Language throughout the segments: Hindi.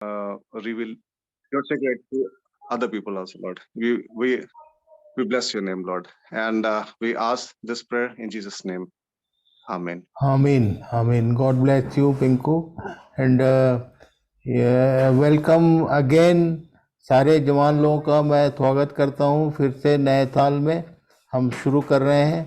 reveal your secret to other people also, Lord. We bless your name, Lord, and we ask this prayer in Jesus' name. Amen. Amen. Amen. God bless you, Pinku, and welcome again. सारे जवान लोगों का मैं स्वागत करता हूं फिर से नए साल में। हम शुरू कर रहे हैं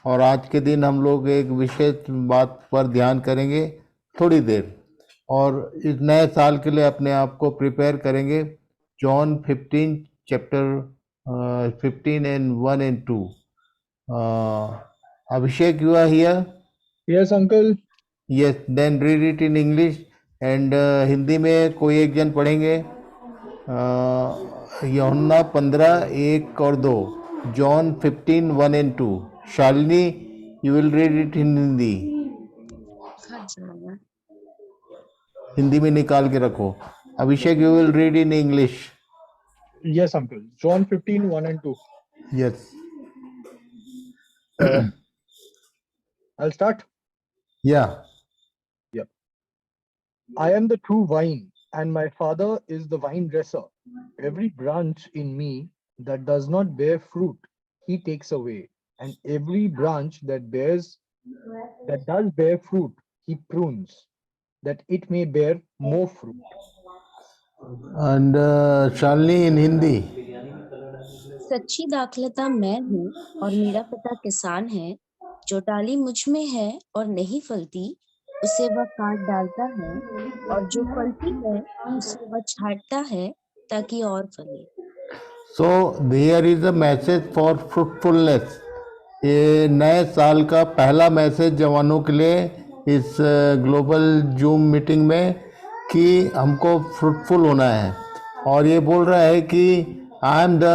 और आज के दिन हम लोग एक विशेष बात पर ध्यान करेंगे थोड़ी देर, और इस नए साल के लिए अपने आप को प्रिपेयर करेंगे। John 15 chapter 15 and 1 and 2। Abhishek, you are here? Yes, uncle. Yes, then read it in English and Hindi में कोई एक जन पढ़ेंगे। यूहन्ना 15 1 और 2, John 15 1 and 2। Shalini, you will read it in Hindi. Hindi में निकाल के रखो। अभिषेक, you will read in English। Yes, uncle. John 15 1 and 2. Yes। I'll start. Yeah। I am the true vine, and my Father is the vine dresser. Every branch in me that does not bear fruit, he takes away, and every branch that does bear fruit, he prunes, that it may bear more fruit. And Shalini in Hindi। सच्ची दाखलता मैं हूँ और मेरा पिता किसान है। जो डाली मुझ में है और नहीं फलती, उसे वह काट डालता है, और जो फलती है उसे वह छांटता है ताकि और फले। So there is a message for fruitfulness। ये नए साल का पहला मैसेज जवानों के लिए इस ग्लोबल जूम मीटिंग में कि हमको फ्रूटफुल होना है। और ये बोल रहा है कि I am the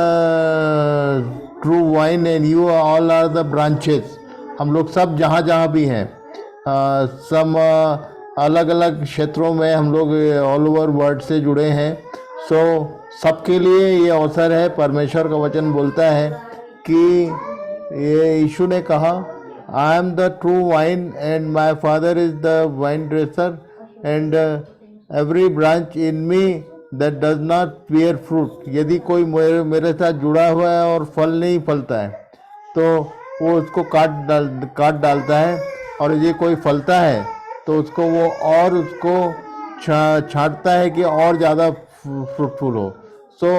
true vine and you all are the branches. हम लोग सब जहाँ जहाँ भी हैं, सब अलग अलग क्षेत्रों में हम लोग ऑल ओवर वर्ल्ड से जुड़े हैं। सो सबके लिए ये अवसर है। परमेश्वर का वचन बोलता है कि ये यीशु ने कहा, I am the true vine and my father is the vine dresser and every branch in me that does not bear fruit. यदि कोई मेरे साथ जुड़ा हुआ है और फल नहीं फलता है तो वो उसको काट डालता है, और यदि कोई फलता है तो उसको वो और उसको छांटता है कि और ज़्यादा फ्रूटफुल हो। So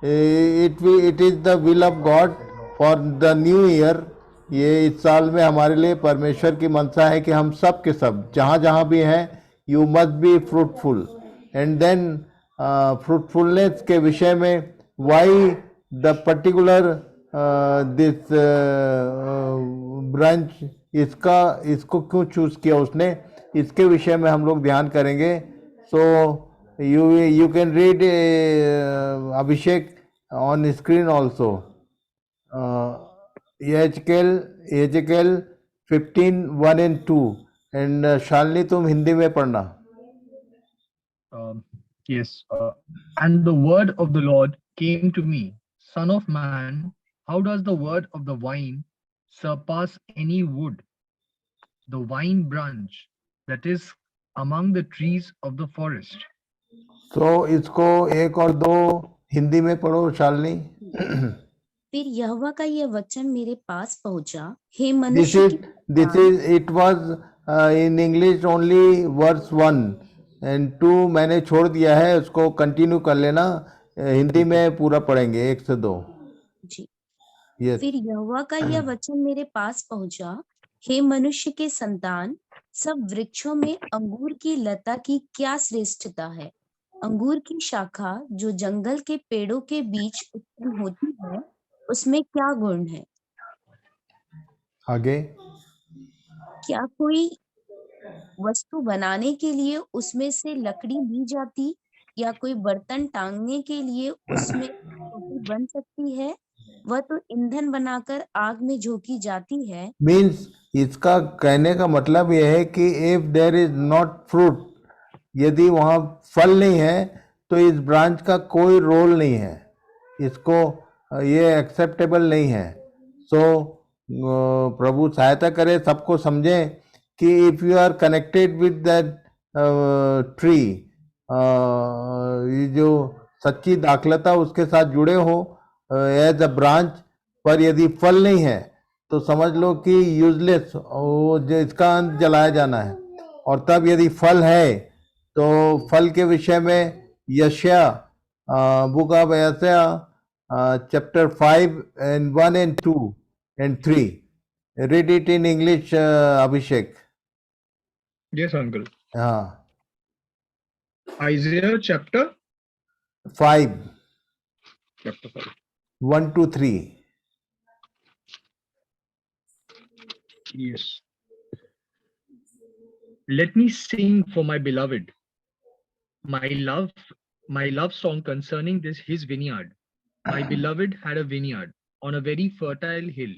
it is the will of God for the new year. ये इस साल में हमारे लिए परमेश्वर की मनसा है कि हम सब के सब जहाँ जहाँ भी हैं, you must be fruitful. And then fruitfulness के विषय में why the particular this branch, इसको क्यों चूज किया उसने, इसके विषय में हम लोग ध्यान करेंगे। So you can read Abhishek on screen also. Ezekiel 15 1 and 2। And Shalini तुम हिंदी में पढ़ना। Yes. And the word of the Lord came to me, Son of man, how does the word of the vine surpass any wood? The vine branch that is among the trees of the forest. तो इसको 1 और 2 हिंदी में पढ़ो शालिनी। फिर यहोवा का यह वचन मेरे पास पहुंचा, हे दिस मनुष्य is it was in English only verse 1 and 2 मैंने छोड़ दिया है, उसको कंटिन्यू कर लेना। हिंदी में पूरा पढ़ेंगे 1 से 2 जी। Yes। फिर यहोवा का यह वचन मेरे पास पहुंचा, हे मनुष्य के संतान, सब वृक्षों में अंगूर की लता की क्या श्रेष्ठता है? अंगूर की शाखा जो जंगल के पेड़ों के बीच उत्पन्न होती है, उसमें क्या गुण है? आगे। क्या कोई वस्तु बनाने के लिए उसमें से लकड़ी ली जाती, या कोई बर्तन टांगने के लिए उसमें रोटी बन सकती है? वह तो ईंधन बनाकर आग में झोंकी जाती है। मीन्स इसका कहने का मतलब यह है कि if there is not fruit, यदि वहाँ फल नहीं है तो इस ब्रांच का कोई रोल नहीं है, इसको ये एक्सेप्टेबल नहीं है। सो प्रभु सहायता करे, सबको समझें कि if you are connected with that tree ये जो सच्ची दाखलता उसके साथ जुड़े हो एज अ ब्रांच, पर यदि फल नहीं है तो समझ लो कि यूजलेस, वो जो इसका अंत जलाया जाना है। और तब यदि फल है तो फल के विषय में यशाया, बुक ऑफ यशाया chapter 5 and 1 and 2 and 3, read it in English, Abhishek. Yes, uncle. हाँ, Isaiah chapter 5, chapter 5. 1 to 3. Yes. Let me sing for my beloved. My love song concerning this his vineyard. My beloved had a vineyard on a very fertile hill.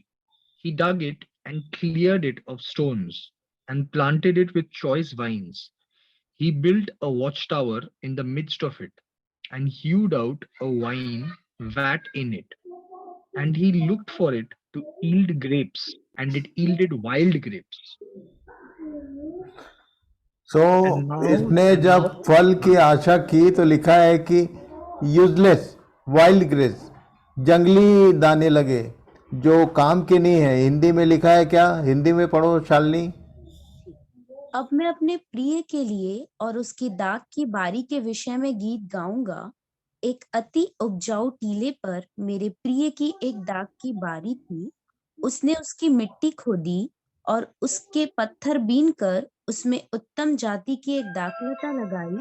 He dug it and cleared it of stones and planted it with choice vines. He built a watchtower in the midst of it and hewed out a wine vat in it. And he looked for it to yield grapes, and it yielded wild grapes. So And now, इसने जब फल की आशा की तो लिखा है कि यूजलेस, वाइल्ड ग्रेस, जंगली दाने लगे जो काम के नहीं है। हिंदी में लिखा है क्या? हिंदी में पढ़ो शालिनी। अब मैं अपने प्रिय के लिए और उसकी दाग की बारी के विषय में गीत गाऊंगा। एक अति उपजाऊ टीले पर मेरे प्रिय की एक दाग की बारी थी। उसने उसकी मिट्टी खोदी और उसके पत्थर बीन कर उसमें उत्तम जाति की एक दाखलता लगाई।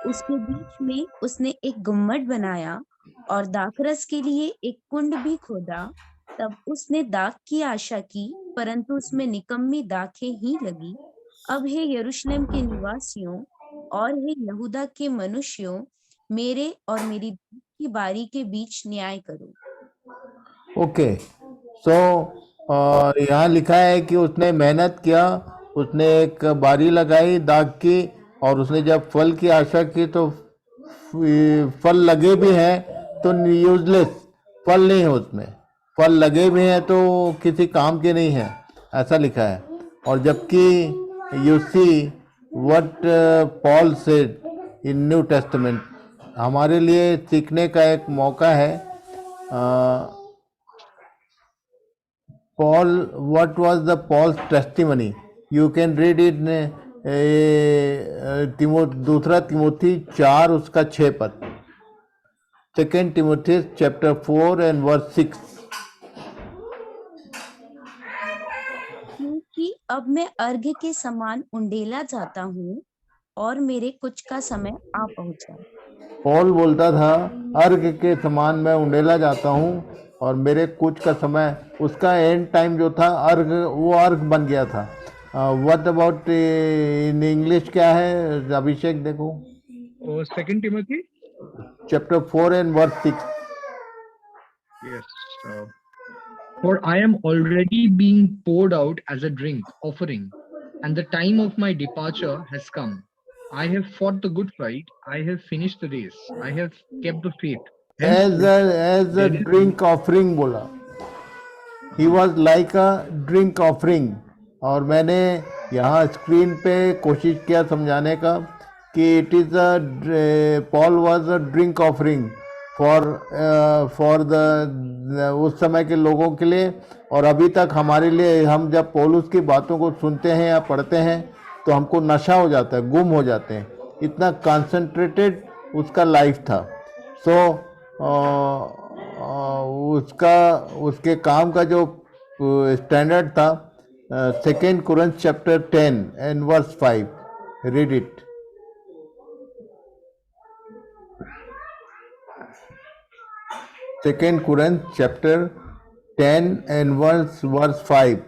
उसके बीच में उसने एक गुम्मट बनाया और दाखरस के लिए एक कुंड भी खोदा। तब उसने दाख की आशा की, परंतु उसमें निकम्मी दाखें ही लगी। अब हे यरूशलेम के निवासियों और हे यहूदा के मनुष्यों, मेरे और मेरी दाख की बारी के बीच न्याय करो। ओके, सो यहाँ लिखा है कि उसने मेहनत किया, उसने एक बारी लगाई दाग की, और उसने जब फल की आशा की तो फल लगे भी हैं तो यूजलेस, फल नहीं है उसमें। फल लगे भी हैं तो किसी काम के नहीं है, ऐसा लिखा है। और जबकि you see what Paul said in new testament, हमारे लिए सीखने का एक मौका है। Paul, what was the Paul's testimony? You can read it दूसरा तिमोथी 4 उसका 6 पद। 2 Timothy chapter 4 and verse 6. क्योंकि अब मैं अर्घ के समान उंडेला जाता हूँ और मेरे कुछ का समय आ पहुंचा। पॉल बोलता था अर्घ के समान मैं उंडेला जाता हूँ और मेरे कुछ का समय, उसका एंड टाइम जो था अर्घ, वो अर्घ बन गया था। व्हाट अबाउट इन इंग्लिश क्या है अभिषेक? देखो, Second Timothy. Chapter 4 and verse 6. Yes. For I am already being poured out as a drink offering, and the time of my departure has come. I have fought the good fight. I have finished the race. I have kept the faith. As a there is drink offering बोला, he was like a drink offering. और मैंने यहाँ स्क्रीन पे कोशिश किया समझाने का कि it is a, Paul was a drink offering for the उस समय के लोगों के लिए, और अभी तक हमारे लिए। हम जब पौलुस की बातों को सुनते हैं या पढ़ते हैं तो हमको नशा हो जाता है, गुम हो जाते हैं, इतना कंसंट्रेटेड उसका लाइफ था। सो उसके काम का जो स्टैंडर्ड था। 2 Corinthians chapter 10 and verse 5, read it. Second Corinthians chapter 10 and verse 5.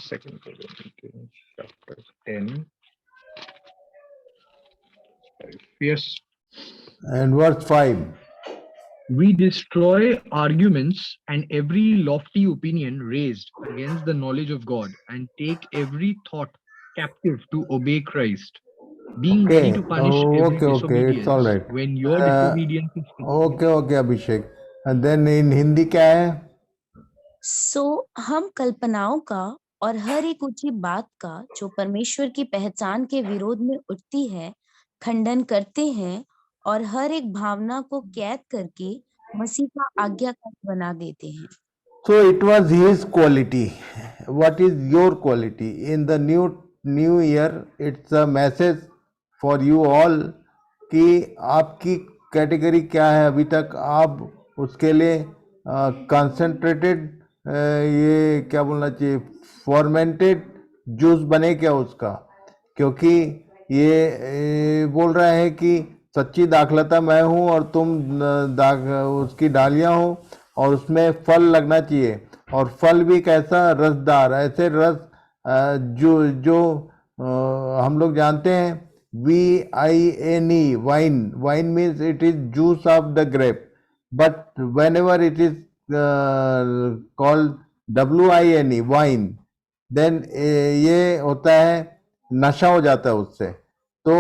Second Corinthians chapter 10. Yes. And verse 5. We destroy arguments and every lofty opinion raised against the knowledge of God, and take every thought captive to obey Christ, being ready Okay, to punish every okay, it's all disobedience right. when your disobedience is fulfilled. Okay, Abhishek. Then in Hindi क्या है? सो हम कल्पनाओं का और हर एक ऊंची बात का जो परमेश्वर की पहचान के विरोध में उठती है खंडन करते हैं और हर एक भावना को कैद करके मसीह का आज्ञाकारी बना देते हैं। So it was his quality. What is your quality? In the new year, it's a message for you all कि आपकी कैटेगरी क्या है। अभी तक आप उसके लिए कंसंट्रेटेड ये क्या बोलना चाहिए, फॉर्मेंटेड जूस बने क्या उसका, क्योंकि ये बोल रहा है कि सच्ची दाखलता मैं हूँ और तुम उसकी डालियाँ हो और उसमें फल लगना चाहिए, और फल भी कैसा, रसदार, ऐसे रस जो हम लोग जानते हैं VINE, vine means it is juice of the grape, but whenever it is called WINE, wine, then ये होता है नशा हो जाता है उससे। तो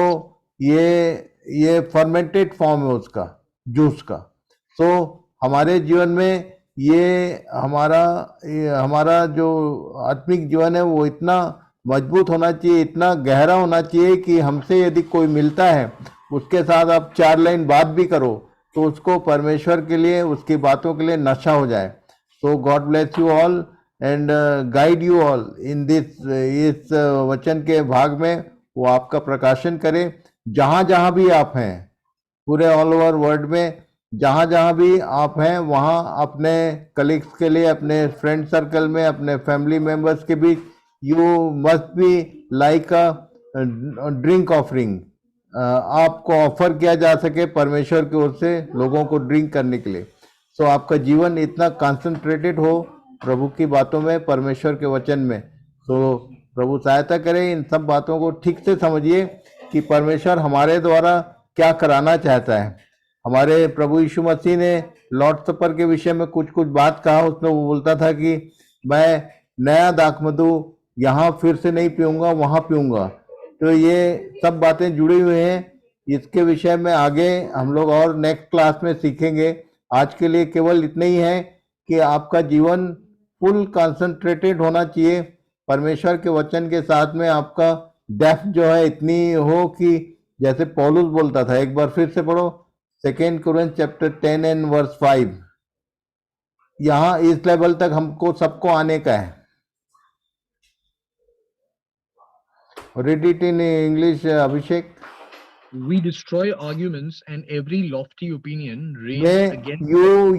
ये फर्मेंटेड फॉर्म है उसका, जूस का। सो हमारे जीवन में ये हमारा जो आत्मिक जीवन है वो इतना मजबूत होना चाहिए, इतना गहरा होना चाहिए कि हमसे यदि कोई मिलता है उसके साथ आप 4 लाइन बात भी करो तो उसको परमेश्वर के लिए, उसकी बातों के लिए नशा हो जाए। So God bless you all and guide you all in this, इस वचन के भाग में वो आपका प्रकाशन करे जहां जहां भी आप हैं, पूरे ऑल ओवर वर्ल्ड में जहां जहां भी आप हैं वहां अपने कलीग्स के लिए, अपने फ्रेंड सर्कल में, अपने फैमिली मेंबर्स के बीच you must be like a drink offering, आपको ऑफर किया जा सके परमेश्वर की ओर से लोगों को ड्रिंक करने के लिए। सो आपका जीवन इतना कंसंट्रेटेड हो प्रभु की बातों में, परमेश्वर के वचन में। तो प्रभु सहायता करे, इन सब बातों को ठीक से समझिए कि परमेश्वर हमारे द्वारा क्या कराना चाहता है। हमारे प्रभु यीशु मसीह ने लॉर्ड सपर के विषय में कुछ बात कहा, उसमें वो बोलता था कि मैं नया दाखमधु यहाँ फिर से नहीं पीऊंगा, वहां पीऊंगा। तो ये सब बातें जुड़ी हुई हैं, इसके विषय में आगे हम लोग और नेक्स्ट क्लास में सीखेंगे। आज के लिए केवल इतना ही है कि आपका जीवन फुल कंसंट्रेटेड होना चाहिए परमेश्वर के वचन के साथ में। आपका डेप्थ जो है इतनी हो कि जैसे पौलुस बोलता था, एक बार फिर से पढ़ो 2 कोरिन्थियंस चैप्टर 10 एंड वर्स 5। यहाँ इस लेवल तक हमको सबको आने का है। Read it in English, Abhishek. We destroy arguments and every lofty opinion raised against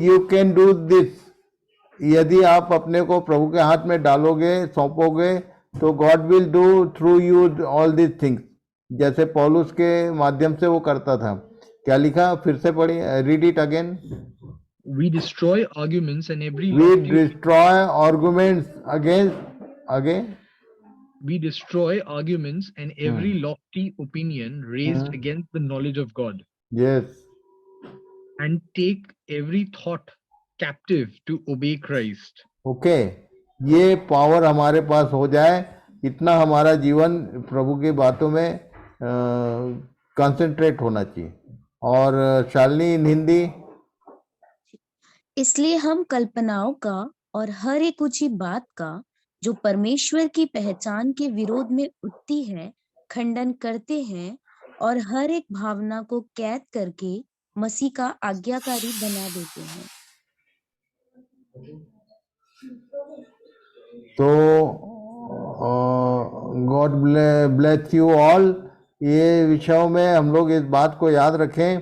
You can do this. यदि आप अपने को प्रभु के हाथ में डालोगे, सौंपोगे, तो God will do through you all these things. जैसे पौलुस के माध्यम से वो करता था। क्या लिखा, फिर से पढ़िए, read it again. We destroy arguments and every We lofty destroy arguments again. We destroy arguments and every lofty opinion raised against the knowledge of God, Yes. and take every thought captive to obey Christ. Okay, ये पावर हमारे पास हो जाए, इतना हमारा जीवन प्रभु की बातों में कंसंट्रेट होना चाहिए। और शालिनी इन हिंदी। इसलिए हम कल्पनाओं का और हर एक ऊंची बात का जो परमेश्वर की पहचान के विरोध में उठती है खंडन करते हैं और हर एक भावना को कैद करके मसीह का आज्ञाकारी बना देते हैं। तो गॉड ब्लेस यू ऑल। ये विषयों में हम लोग इस बात को याद रखें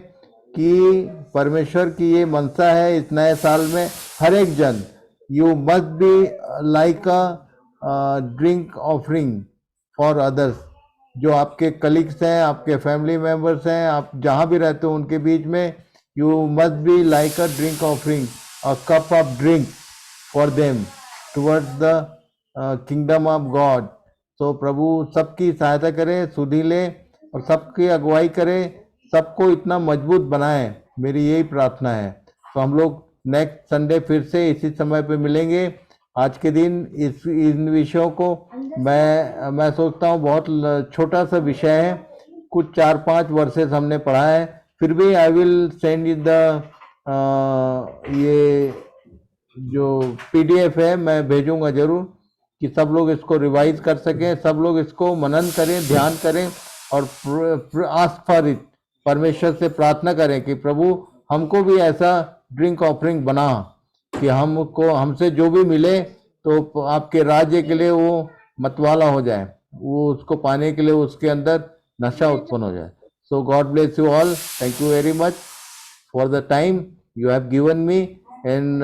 कि परमेश्वर की ये मनसा है इस नए साल में, हर एक जन you must be like a drink offering for others. जो आपके कलीग्स हैं, आपके फैमिली मेंबर्स हैं, आप जहाँ भी रहते हो उनके बीच में, you must be like a drink offering, a cup of drink for them towards the kingdom of God. तो प्रभु सबकी सहायता करे, सुधी ले और सबकी अगुवाई करे, सबको इतना मजबूत बनाए, मेरी यही प्रार्थना है। तो हम लोग नेक्स्ट संडे फिर से इसी समय पे मिलेंगे। आज के दिन इन विषयों को मैं सोचता हूँ बहुत छोटा सा विषय है, कुछ 4-5 वर्सेस हमने पढ़ा है, फिर भी आई विल सेंड द ये जो PDF है मैं भेजूंगा जरूर कि सब लोग इसको रिवाइज कर सकें, सब लोग इसको मनन करें, ध्यान करें और आस्क फॉर इट, परमेश्वर से प्रार्थना करें कि प्रभु हमको भी ऐसा ड्रिंक ऑफरिंग बना कि हमको हमसे जो भी मिले तो आपके राज्य के लिए वो मतवाला हो जाए, वो उसको पाने के लिए उसके अंदर नशा उत्पन्न हो जाए. So God bless you all. Thank you very much for the time you have given me. And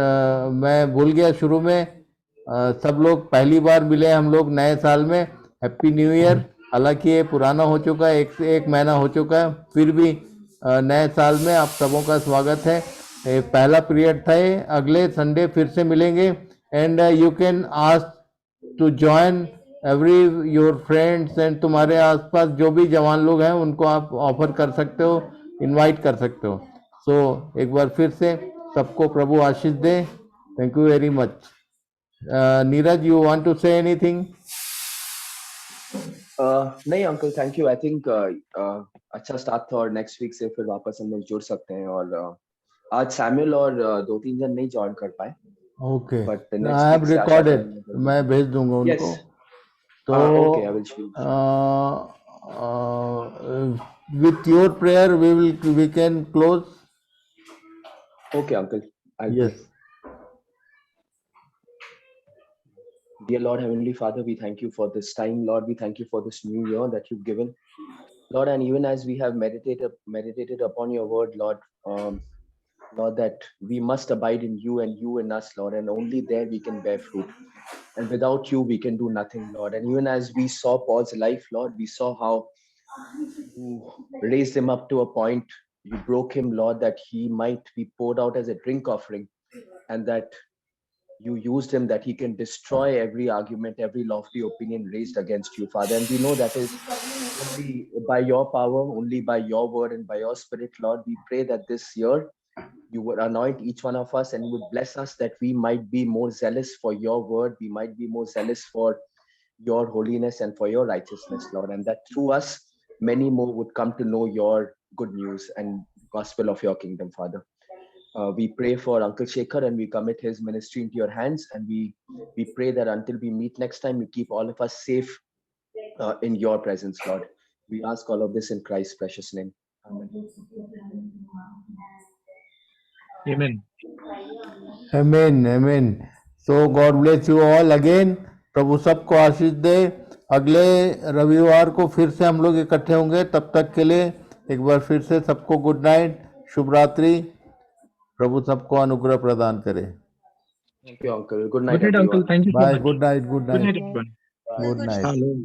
मैं भूल गया शुरू में, सब लोग पहली बार मिले हम लोग नए साल में. Happy new year. हालांकि ये पुराना हो चुका है, एक महीना हो चुका है, फिर भी नए साल में आप सबों का स्वागत है. ये पहला पीरियड था ये. अगले संडे फिर से मिलेंगे. And you can ask to join every your friends and तुम्हारे आसपास जो भी जवान लोग हैं उनको आप ऑफर कर सकते हो, इनवाइट कर सकते हो. सो एक बार फिर से सबको प्रभु आशीष दे. Thank you very much. Neeraj, you want to say anything? नहीं uncle, thank you. I think अच्छा स्टार्ट था और नेक्स्ट वीक से फिर वापस हम लोग जुड़ सकते हैं. और आज सैमुअल और 2-3 जन नहीं ज्वाइन कर पाए. Okay, But I next have week से आशा रिकॉर्डेड, करेंगे. मैं भेज दूंगा उनको. Yes. तो Okay, I will show you. with your prayer we can close. Okay, uncle. I'll Yes. pray. Dear Lord, Heavenly Father, we thank you for this time, Lord. We thank you for this new year that you've given, Lord. And even as we have meditated upon your word, Lord, Lord, that we must abide in you and you in us, Lord, and only there we can bear fruit. And without you, we can do nothing, Lord. And even as we saw Paul's life, Lord, we saw how you raised him up to a point, you broke him, Lord, that he might be poured out as a drink offering, and that you used him that he can destroy every argument, every lofty opinion raised against you, Father. And we know that is only by your power, only by your word and by your spirit, Lord. We pray that this year you would anoint each one of us and you would bless us that we might be more zealous for your word. We might be more zealous for your holiness and for your righteousness, Lord. And that through us, many more would come to know your good news and gospel of your kingdom, Father. We pray for Uncle Shekhar and we commit his ministry into your hands. And we pray that until we meet next time, you keep all of us safe in your presence, Lord. We ask all of this in Christ's precious name. Amen. Amen. Amen, amen. So God bless you all again. प्रभु सबको आशीष दे. अगले रविवार को फिर से हम लोग इकट्ठे होंगे. तब तक के लिए एक बार फिर से सबको गुड नाइट, शुभ रात्रि. प्रभु सबको अनुग्रह प्रदान करे. Thank you, Uncle. Good night, Good night, everyone. Uncle. Thank you so bye. much. Good night. Good Good night, night. everyone. Good night. Shalom.